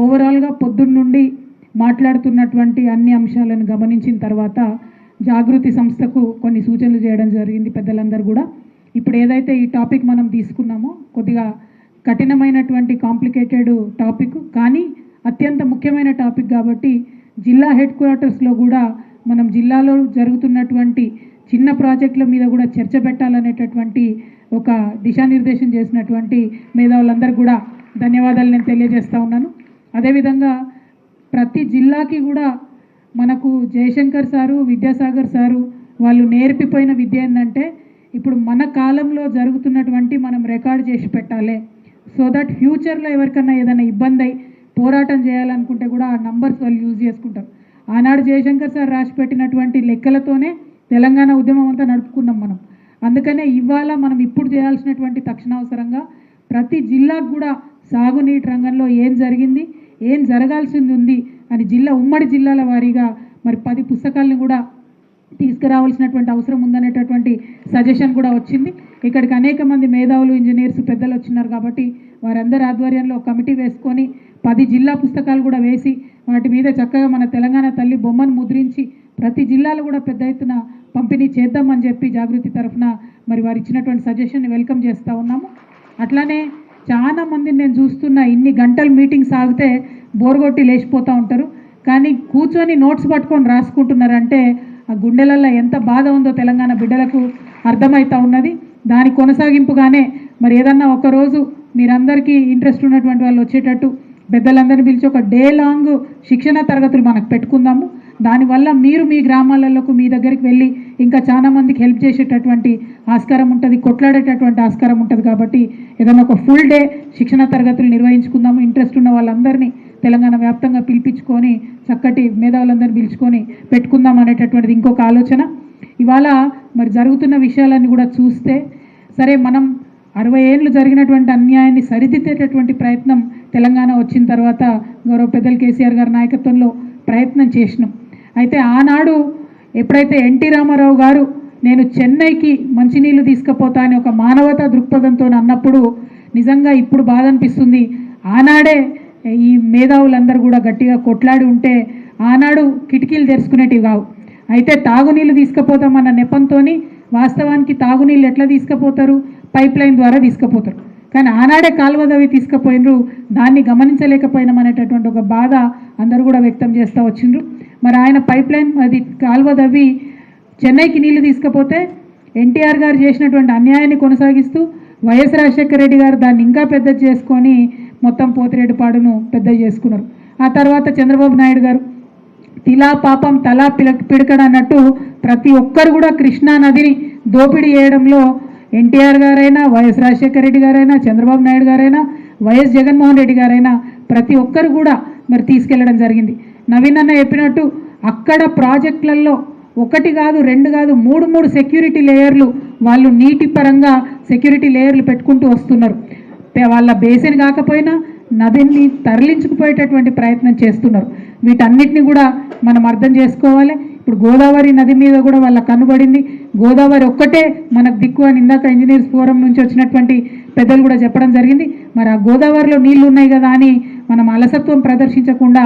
ఓవరాల్గా పొద్దున్న నుండి మాట్లాడుతున్నటువంటి అన్ని అంశాలను గమనించిన తర్వాత జాగృతి సంస్థకు కొన్ని సూచనలు చేయడం జరిగింది పెద్దలందరూ కూడా. ఇప్పుడు ఏదైతే ఈ టాపిక్ మనం తీసుకున్నామో కొద్దిగా కఠినమైనటువంటి కాంప్లికేటెడ్ టాపిక్, కానీ అత్యంత ముఖ్యమైన టాపిక్ కాబట్టి జిల్లా హెడ్ క్వార్టర్స్లో కూడా మనం జిల్లాలో జరుగుతున్నటువంటి చిన్న ప్రాజెక్టుల మీద కూడా చర్చ పెట్టాలనేటటువంటి ఒక దిశానిర్దేశం చేసినటువంటి మేధావులందరూ కూడా ధన్యవాదాలు నేను తెలియజేస్తూ ఉన్నాను. అదేవిధంగా ప్రతి జిల్లాకి కూడా మనకు జయశంకర్ సారు, విద్యాసాగర్ సారు వాళ్ళు నేర్పిపోయిన విద్య ఏంటంటే ఇప్పుడు మన కాలంలో జరుగుతున్నటువంటి మనం రికార్డ్ చేసి పెట్టాలి. సో దట్ ఫ్యూచర్లో ఎవరికన్నా ఏదైనా ఇబ్బంది అయి పోరాటం చేయాలనుకుంటే కూడా ఆ నంబర్స్ వాళ్ళు యూజ్ చేసుకుంటారు. ఆనాడు జయశంకర్ సార్ రాసి పెట్టినటువంటి లెక్కలతోనే తెలంగాణ ఉద్యమం అంతా నడుపుకున్నాం మనం. అందుకనే ఇవాళ మనం ఇప్పుడు చేయాల్సినటువంటి తక్షణావసరంగా ప్రతి జిల్లాకు కూడా సాగునీటి రంగంలో ఏం జరిగింది, ఏం జరగాల్సింది ఉంది అని ఉమ్మడి జిల్లాల వారీగా మరి 10 పుస్తకాలను కూడా తీసుకురావాల్సినటువంటి అవసరం ఉందనేటటువంటి సజెషన్ కూడా వచ్చింది. ఇక్కడికి అనేక మంది మేధావులు, ఇంజనీర్స్, పెద్దలు వచ్చినారు కాబట్టి వారందరి ఆధ్వర్యంలో కమిటీ వేసుకొని 10 జిల్లా పుస్తకాలు కూడా వేసి వాటి మీద చక్కగా మన తెలంగాణ తల్లి బొమ్మను ముద్రించి ప్రతి జిల్లాలో కూడా పెద్ద ఎత్తున పంపిణీ చేద్దామని చెప్పి జాగృతి తరఫున మరి వారు ఇచ్చినటువంటి సజెషన్ని వెల్కమ్ చేస్తూ ఉన్నాము. అట్లానే చాలా మందిని నేను చూస్తున్నా, ఇన్ని గంటలు మీటింగ్ సాగితే బోర్గొట్టి లేచిపోతూ ఉంటారు, కానీ కూర్చొని నోట్స్ పట్టుకొని రాసుకుంటున్నారంటే ఆ గుండెలల్లో ఎంత బాధ ఉందో తెలంగాణ బిడ్డలకు అర్థమవుతూ ఉన్నది. దాని కొనసాగింపుగానే మరి ఏదన్నా ఒకరోజు మీరందరికీ ఇంట్రెస్ట్ ఉన్నటువంటి వాళ్ళు వచ్చేటట్టు పెద్దలందరినీ పిలిచి ఒక డే లాంగ్ శిక్షణ తరగతులు మనకు పెట్టుకుందాము. దానివల్ల మీరు మీ గ్రామాలలోకి మీ దగ్గరికి వెళ్ళి ఇంకా చాలా మందికి హెల్ప్ చేసేటటువంటి ఆస్కారం ఉంటుంది, కొట్లాడేటటువంటి ఆస్కారం ఉంటుంది. కాబట్టి ఏదైనా ఒక ఫుల్ డే శిక్షణ తరగతులు నిర్వహించుకుందాము. ఇంట్రెస్ట్ ఉన్న వాళ్ళందరినీ తెలంగాణ వ్యాప్తంగా పిలిపించుకొని చక్కటి మేధావులందరినీ పిలుచుకొని పెట్టుకుందాం అనేటటువంటిది ఇంకొక ఆలోచన. ఇవాళ మరి జరుగుతున్న విషయాలన్నీ కూడా చూస్తే సరే, మనం 60 ఏళ్ళు జరిగినటువంటి అన్యాయాన్ని సరిదిద్దేటటువంటి ప్రయత్నం తెలంగాణ వచ్చిన తర్వాత గౌరవ పెద్దలు కేసీఆర్ గారి నాయకత్వంలో ప్రయత్నం చేసినాం. అయితే ఆనాడు ఎప్పుడైతే ఎన్టీ రామారావు గారు నేను చెన్నైకి మంచినీళ్ళు తీసుకుపోతా అని ఒక మానవతా దృక్పథంతో అన్నప్పుడు నిజంగా ఇప్పుడు బాధ అనిపిస్తుంది. ఆనాడే ఈ మేధావులందరూ కూడా గట్టిగా కొట్లాడి ఉంటే ఆనాడు కిటికీలు తెరుచుకునేటివి కావు. అయితే తాగునీళ్ళు తీసుకుపోతామన్న నెపంతో వాస్తవానికి తాగునీళ్ళు ఎట్లా తీసుకుపోతారు, పైప్ లైన్ ద్వారా తీసుకుపోతారు. కానీ ఆనాడే కాలువదవి తీసుకుపోయినరు, దాన్ని గమనించలేకపోయినాం అనేటటువంటి ఒక బాధ అందరూ కూడా వ్యక్తం చేస్తూ వచ్చిండ్రు. మరి ఆయన పైప్ లైన్ అది కాలువదవి చెన్నైకి నీళ్లు తీసుకుపోతే ఎన్టీఆర్ గారు చేసినటువంటి అన్యాయాన్ని కొనసాగిస్తూ వైఎస్ రాజశేఖర రెడ్డి గారు దాన్ని ఇంకా పెద్ద చేసుకొని మొత్తం పోతిరెడ్డిపాడును పెద్ద చేసుకున్నారు. ఆ తర్వాత చంద్రబాబు నాయుడు గారు తిలా పాపం తలా పిడకడ అన్నట్టు ప్రతి ఒక్కరు కూడా కృష్ణా నదిని దోపిడీ చేయడంలో ఎన్టీఆర్ గారైనా, వైఎస్ రాజశేఖర రెడ్డి గారైనా, చంద్రబాబు నాయుడు గారైనా, వైఎస్ జగన్మోహన్ రెడ్డి గారైనా ప్రతి ఒక్కరు కూడా మరి తీసుకెళ్లడం జరిగింది. నవీన్ అన్న చెప్పినట్టు అక్కడ ప్రాజెక్టులలో 1 కాదు 2 కాదు 3 సెక్యూరిటీ లేయర్లు వాళ్ళు నీటి పరంగా సెక్యూరిటీ లేయర్లు పెట్టుకుంటూ వస్తున్నారు. వాళ్ళ బేసిన్ కాకపోయినా నదిని తరలించుకుపోయేటటువంటి ప్రయత్నం చేస్తున్నారు. వీటన్నిటిని కూడా మనం అర్థం చేసుకోవాలి. ఇప్పుడు గోదావరి నది మీద కూడా వాళ్ళ కనుబడింది. గోదావరి ఒక్కటే మనకు దిక్కు అని ఇందాక ఇంజనీర్స్ ఫోరం నుంచి వచ్చినటువంటి పెద్దలు కూడా చెప్పడం జరిగింది. మరి ఆ గోదావరిలో నీళ్లు ఉన్నాయి కదా అని మనం అలసత్వం ప్రదర్శించకుండా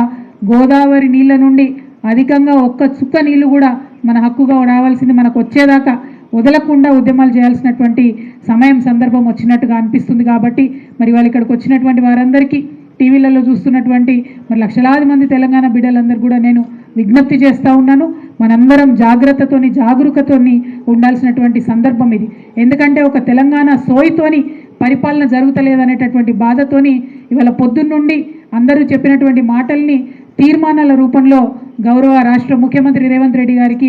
గోదావరి నీళ్ళ నుండి అధికంగా 1 చుక్క నీళ్లు కూడా మన హక్కుగా రావాల్సింది మనకు వచ్చేదాకా వదలకుండా ఉద్యమాలు చేయాల్సినటువంటి సమయం సందర్భం వచ్చినట్టుగా అనిపిస్తుంది. కాబట్టి మరి వాళ్ళు ఇక్కడికి వచ్చినటువంటి వారందరికీ టీవీలలో చూస్తున్నటువంటి మరి లక్షలాది మంది తెలంగాణ బిడ్డలందరూ కూడా నేను విజ్ఞప్తి చేస్తూ ఉన్నాను. మనందరం జాగ్రత్తతోని జాగరూకతోని ఉండాల్సినటువంటి సందర్భం ఇది. ఎందుకంటే ఒక తెలంగాణ సోయితోని పరిపాలన జరుగుతలేదనేటటువంటి బాధతోని ఇవాళ పొద్దున్నుండి అందరూ చెప్పినటువంటి మాటల్ని తీర్మానాల రూపంలో గౌరవ రాష్ట్ర ముఖ్యమంత్రి రేవంత్ రెడ్డి గారికి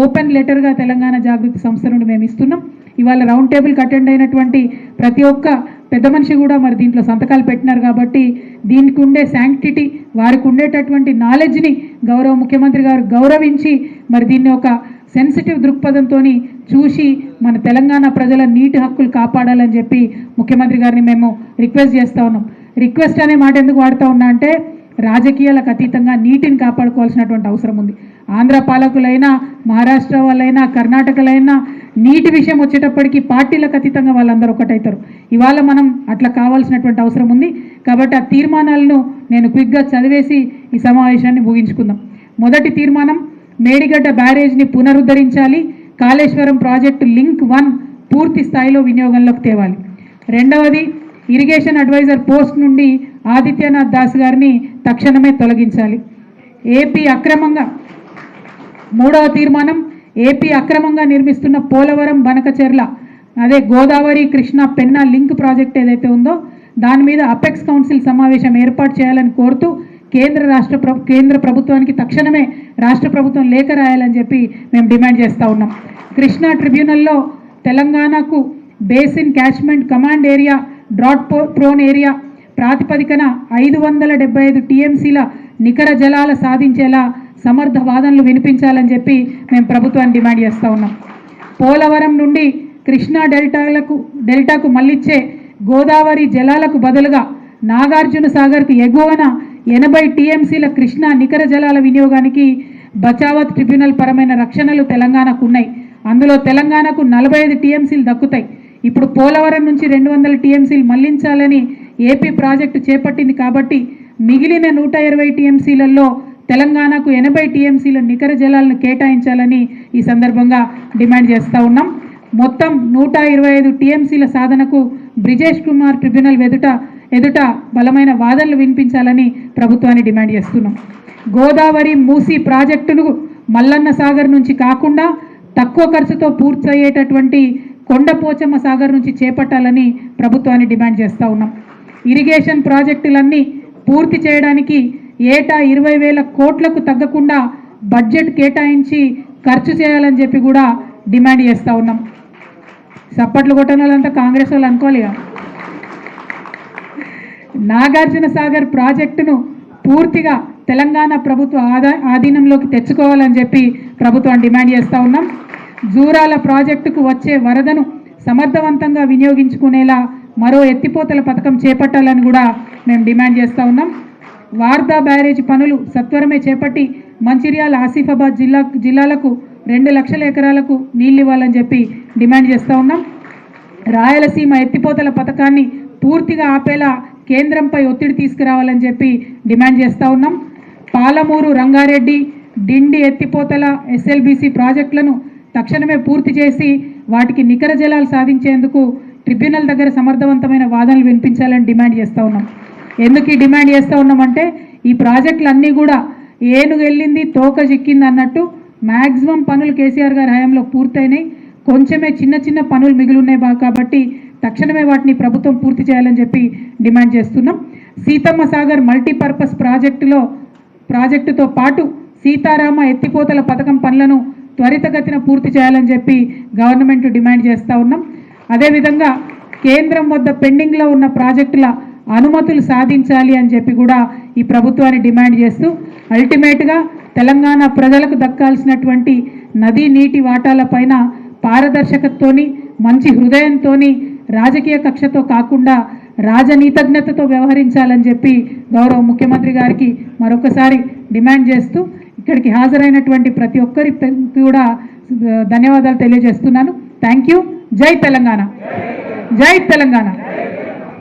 ఓపెన్ లెటర్గా తెలంగాణ జాగృతి సంస్థ నుండి మేము ఇస్తున్నాం. ఇవాళ రౌండ్ టేబుల్కి అటెండ్ అయినటువంటి ప్రతి ఒక్క పెద్ద మనిషి కూడా మరి దీంట్లో సంతకాలు పెట్టినారు. కాబట్టి దీనికి ఉండే శాంక్టిటీ, వారికి ఉండేటటువంటి నాలెడ్జ్ని గౌరవ ముఖ్యమంత్రి గారు గౌరవించి మరి దీన్ని ఒక సెన్సిటివ్ దృక్పథంతో చూసి మన తెలంగాణ ప్రజల నీటి హక్కులు కాపాడాలని చెప్పి ముఖ్యమంత్రి గారిని మేము రిక్వెస్ట్ చేస్తూ ఉన్నాం. రిక్వెస్ట్ అనే మాట ఎందుకు వాడుతూ ఉన్నా అంటే రాజకీయాలకు అతీతంగా నీటిని కాపాడుకోవాల్సినటువంటి అవసరం ఉంది. ఆంధ్ర పాలకులైనా, మహారాష్ట్ర వాళ్ళైనా, కర్ణాటకలైనా నీటి విషయం వచ్చేటప్పటికి పార్టీలకు అతీతంగా వాళ్ళందరూ ఒకటవుతారు. ఇవాళ మనం అట్లా కావాల్సినటువంటి అవసరం ఉంది. కాబట్టి ఆ తీర్మానాలను నేను క్విక్గా చదివేసి ఈ సమావేశాన్ని ముగించుకుందాం. మొదటి తీర్మానం, మేడిగడ్డ బ్యారేజ్ని పునరుద్ధరించాలి, కాళేశ్వరం ప్రాజెక్టు లింక్ 1 పూర్తి స్థాయిలో వినియోగంలోకి తేవాలి. రెండవది, ఇరిగేషన్ అడ్వైజర్ పోస్ట్ నుండి ఆదిత్యనాథ్ దాస్ గారిని తక్షణమే తొలగించాలి. మూడవ తీర్మానం, ఏపీ అక్రమంగా నిర్మిస్తున్న పోలవరం బనకచెర్ల అదే గోదావరి కృష్ణా పెన్నా లింక్ ప్రాజెక్ట్ ఏదైతే ఉందో దాని మీద అపెక్స్ కౌన్సిల్ సమావేశం ఏర్పాటు చేయాలని కోరుతూ కేంద్ర ప్రభుత్వానికి తక్షణమే రాష్ట్ర ప్రభుత్వం లేఖ రాయాలని చెప్పి మేము డిమాండ్ చేస్తూ ఉన్నాం. కృష్ణా ట్రిబ్యునల్లో తెలంగాణకు basin catchment command area drought prone area ప్రాతిపదికన 575 టీఎంసీల నికర జలాల సాధించేలా సమర్థ వాదనలు వినిపించాలని చెప్పి మేము ప్రభుత్వాన్ని డిమాండ్ చేస్తూ ఉన్నాం. పోలవరం నుండి కృష్ణా డెల్టాకు మళ్ళిచ్చే గోదావరి జలాలకు బదులుగా నాగార్జున సాగర్కు ఎగువన 80 టీఎంసీల కృష్ణా నికర జలాల వినియోగానికి బచావత్ ట్రిబ్యునల్ పరమైన రక్షణలు తెలంగాణకు ఉన్నాయి. అందులో తెలంగాణకు 45 టీఎంసీలు దక్కుతాయి. ఇప్పుడు పోలవరం నుంచి 200 టీఎంసీలు మళ్లించాలని ఏపీ ప్రాజెక్టు చేపట్టింది. కాబట్టి మిగిలిన 120 టీఎంసీలలో తెలంగాణకు 80 టీఎంసీల నికర జలాలను కేటాయించాలని ఈ సందర్భంగా డిమాండ్ చేస్తూ ఉన్నాం. మొత్తం 125 టీఎంసీల సాధనకు బ్రిజేష్ కుమార్ ట్రిబ్యునల్ ఎదుట బలమైన వాదనలు వినిపించాలని ప్రభుత్వాన్ని డిమాండ్ చేస్తున్నాం. గోదావరి మూసీ ప్రాజెక్టును మల్లన్న సాగర్ నుంచి కాకుండా తక్కువ ఖర్చుతో పూర్తయ్యేటటువంటి కొండపోచమ్మ సాగర్ నుంచి చేపట్టాలని ప్రభుత్వాన్ని డిమాండ్ చేస్తూ ఉన్నాం. ఇరిగేషన్ ప్రాజెక్టులన్నీ పూర్తి చేయడానికి ఏటా 20,000 కోట్లకు తగ్గకుండా బడ్జెట్ కేటాయించి ఖర్చు చేయాలని చెప్పి కూడా డిమాండ్ చేస్తూ ఉన్నాం. సప్పట్లు కొట్టని వాళ్ళంతా కాంగ్రెస్ వాళ్ళు అనుకోవాలి. నాగార్జున సాగర్ ప్రాజెక్టును పూర్తిగా తెలంగాణ ప్రభుత్వ ఆధీనంలోకి తెచ్చుకోవాలని చెప్పి ప్రభుత్వాన్ని డిమాండ్ చేస్తూ ఉన్నాం. జూరాల ప్రాజెక్టుకు వచ్చే వరదను సమర్థవంతంగా వినియోగించుకునేలా మరో ఎత్తిపోతల పథకం చేపట్టాలని కూడా మేము డిమాండ్ చేస్తూ ఉన్నాం. వార్దా బ్యారేజ్ పనులు సత్వరమే చేపట్టి మంచిర్యాల, ఆసిఫాబాద్ జిల్లాలకు 2 లక్షల ఎకరాలకు నీళ్ళు ఇవ్వాలని చెప్పి డిమాండ్ చేస్తూ ఉన్నాం. రాయలసీమ ఎత్తిపోతల పథకాన్ని పూర్తిగా ఆపేలా కేంద్రంపై ఒత్తిడి తీసుకురావాలని చెప్పి డిమాండ్ చేస్తూ ఉన్నాం. పాలమూరు, రంగారెడ్డి, డిండి ఎత్తిపోతల ఎస్ఎల్బీసీ ప్రాజెక్టులను తక్షణమే పూర్తి చేసి వాటికి నికర జలాలు సాధించేందుకు ట్రిబ్యునల్ దగ్గర సమర్థవంతమైన వాదనలు వినిపించాలని డిమాండ్ చేస్తూ ఉన్నాం. ఎందుకు ఈ డిమాండ్ చేస్తూ ఉన్నామంటే ఈ ప్రాజెక్టులన్నీ కూడా ఏనుగు వెళ్ళింది తోక చిక్కింది అన్నట్టు మ్యాక్సిమం పనులు కేసీఆర్ గారి హయాంలో పూర్తయినాయి. కొంచెమే చిన్న పనులు మిగిలిన్నాయి కాబట్టి తక్షణమే వాటిని ప్రభుత్వం పూర్తి చేయాలని చెప్పి డిమాండ్ చేస్తున్నాం. సీతమ్మ సాగర్ మల్టీపర్పస్ ప్రాజెక్టుతో పాటు సీతారామ ఎత్తిపోతల పథకం పనులను త్వరితగతిన పూర్తి చేయాలని చెప్పి గవర్నమెంట్ డిమాండ్ చేస్తూ ఉన్నాం. అదేవిధంగా కేంద్రం వద్ద పెండింగ్లో ఉన్న ప్రాజెక్టుల అనుమతులు సాధించాలి అని చెప్పి కూడా ఈ ప్రభుత్వాన్ని డిమాండ్ చేస్తూ అల్టిమేట్గా తెలంగాణ ప్రజలకు దక్కాల్సినటువంటి నదీ నీటి వాటాలపైన పారదర్శకతతోని, మంచి హృదయంతోని, రాజకీయ కక్షతో కాకుండా రాజనీతజ్ఞతతో వ్యవహరించాలని చెప్పి గౌరవ ముఖ్యమంత్రి గారికి మరొకసారి డిమాండ్ చేస్తూ ఇక్కడికి హాజరైనటువంటి ప్రతి ఒక్కరికి కూడా ధన్యవాదాలు తెలియజేస్తున్నాను. Thank you. జై తెలంగాణ, జై తెలంగాణ.